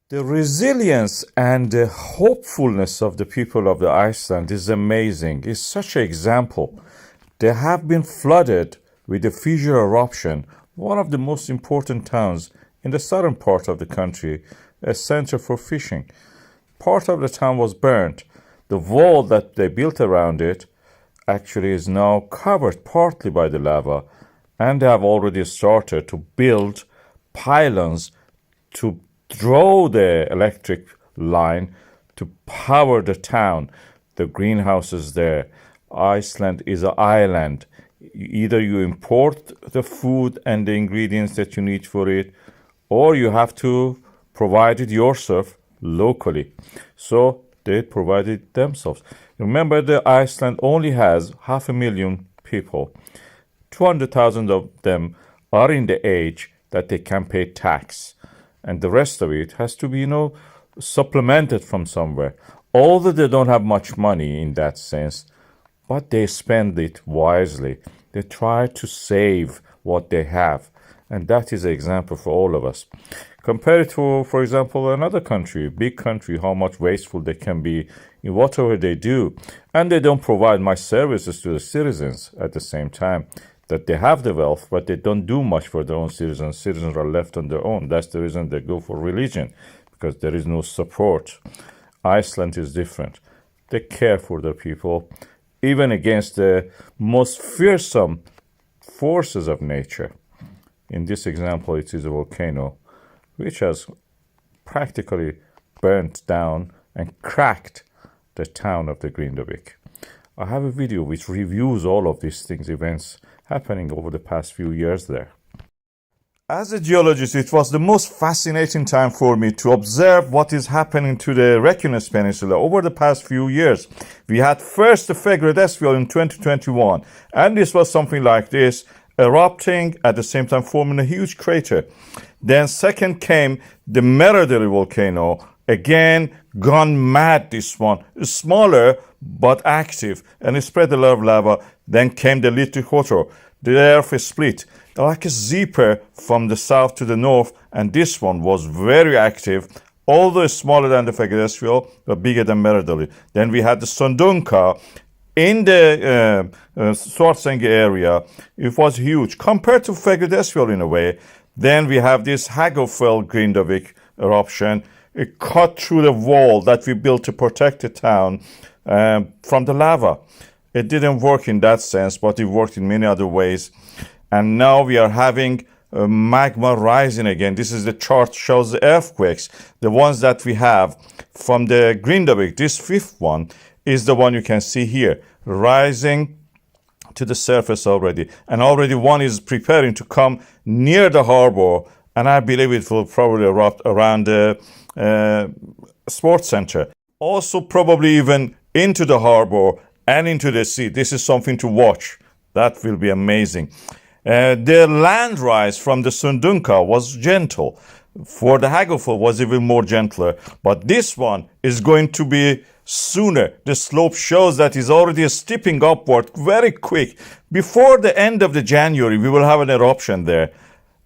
The resilience and the hopefulness of the people of the Iceland is amazing. It's such an example. They have been flooded with the Fissure eruption, one of the most important towns in the southern part of the country, a center for fishing. Part of the town was burnt. The wall that they built around it actually is now covered partly by the lava, and they have already started to build pylons to draw the electric line to power the town, the greenhouses there. Iceland is an island. Either you import the food and the ingredients that you need for it, or you have to provide it yourself locally. So they provided themselves. Remember, the Iceland only has 500,000 people. 200,000 of them are in the age that they can pay tax, and the rest of it has to be, supplemented from somewhere. Although they don't have much money in that sense, but they spend it wisely. They try to save what they have, and that is an example for all of us. Compare it to, for example, another country, big country, how much wasteful they can be in whatever they do, and they don't provide much services to the citizens at the same time. That they have the wealth, but they don't do much for their own citizens. Citizens are left on their own. That's the reason they go for religion, because there is no support. Iceland is different. They care for their people, even against the most fearsome forces of nature. In this example, it is a volcano, which has practically burnt down and cracked the town of the Grindavik. I have a video which reviews all of these things, events happening over the past few years there. As a geologist, it was the most fascinating time for me to observe what is happening to the Reykjanes Peninsula over the past few years. We had first the Fagradalsfjall in 2021, and this was something like this, erupting at the same time forming a huge crater. Then second came the Merardali volcano, again gone mad, this one, smaller but active, and it spread a lot of lava. Then came the Litli the earth is split, like a zipper from the south to the north, and this one was very active, although smaller than the Fagradalsfjall, but bigger than Merardali. Then we had the Sundunka in the Svartsengi area. It was huge, compared to Fagradalsfjall in a way. Then we have this Hagafell Grindavik eruption. It cut through the wall that we built to protect the town from the lava. It didn't work in that sense, but it worked in many other ways. And now we are having magma rising again. This is the chart shows the earthquakes. The ones that we have from the Grindavik, this fifth one, is the one you can see here, rising to the surface already. And already one is preparing to come near the harbor, and I believe it will probably erupt around the sports center. Also probably even into the harbor and into the sea. This is something to watch. That will be amazing. The land rise from the Sundunka was gentle. For the Hagafell was even more gentler. But this one is going to be sooner. The slope shows that it's already stepping upward very quick. Before the end of the January, we will have an eruption there.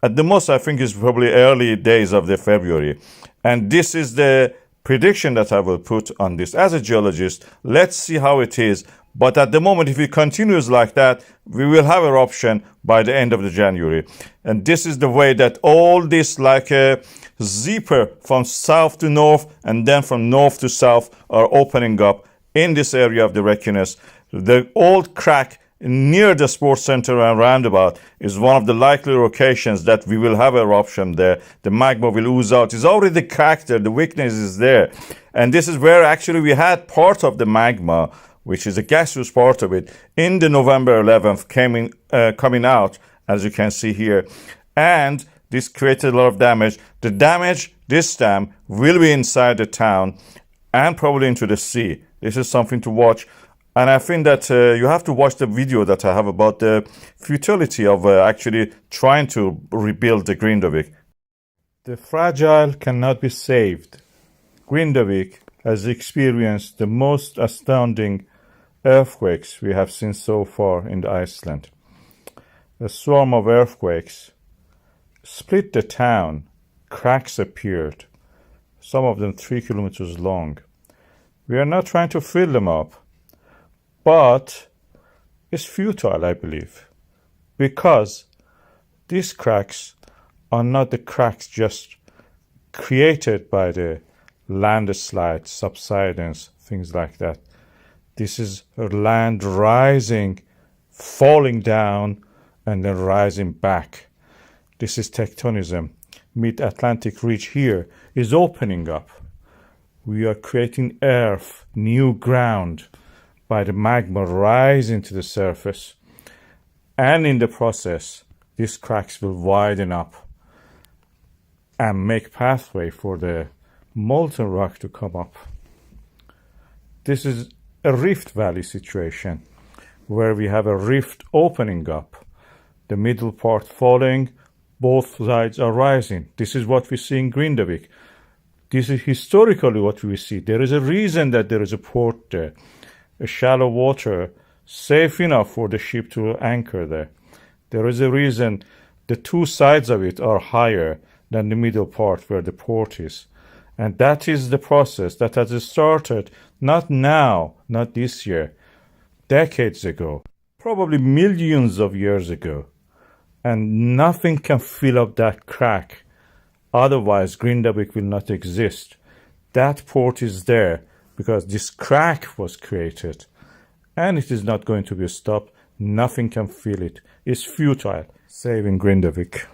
At the most, I think it's probably early days of the February. And this is the prediction that I will put on this. As a geologist, let's see how it is. But at the moment, if it continues like that, we will have eruption by the end of the January. And this is the way that all this, like a zipper from south to north and then from north to south, are opening up in this area of the Reykjanes. The old crack near the sports center and roundabout is one of the likely locations that we will have eruption there. The magma will ooze out. It's already cracked there. The weakness is there. And this is where actually we had part of the magma, which is a gaseous part of it, in the November 11th coming out, as you can see here. And this created a lot of damage. The damage this time will be inside the town and probably into the sea. This is something to watch. And I think that you have to watch the video that I have about the futility of actually trying to rebuild the Grindavik. The fragile cannot be saved. Grindavik has experienced the most astounding earthquakes we have seen so far in Iceland. A swarm of earthquakes split the town. Cracks appeared. some of them 3 kilometers long. We are not trying to fill them up, but it's futile, I believe, because these cracks are not the cracks just created by the landslide, subsidence, things like that. This is land rising, falling down, and then rising back. This is tectonism. Mid-Atlantic ridge here is opening up. We are creating earth, new ground, by the magma rising to the surface. And in the process, these cracks will widen up and make pathway for the molten rock to come up. This is a rift valley situation where we have a rift opening up, the middle part falling, both sides are rising. This is what we see in Grindavik. This is historically what we see. There is a reason that there is a port there, a shallow water, safe enough for the ship to anchor there. There is a reason the two sides of it are higher than the middle part where the port is. And that is the process that has started not now, not this year, decades ago, probably millions of years ago. And nothing can fill up that crack. Otherwise, Grindavik will not exist. That port is there because this crack was created. And it is not going to be stopped. Nothing can fill it. It's futile. Saving Grindavik.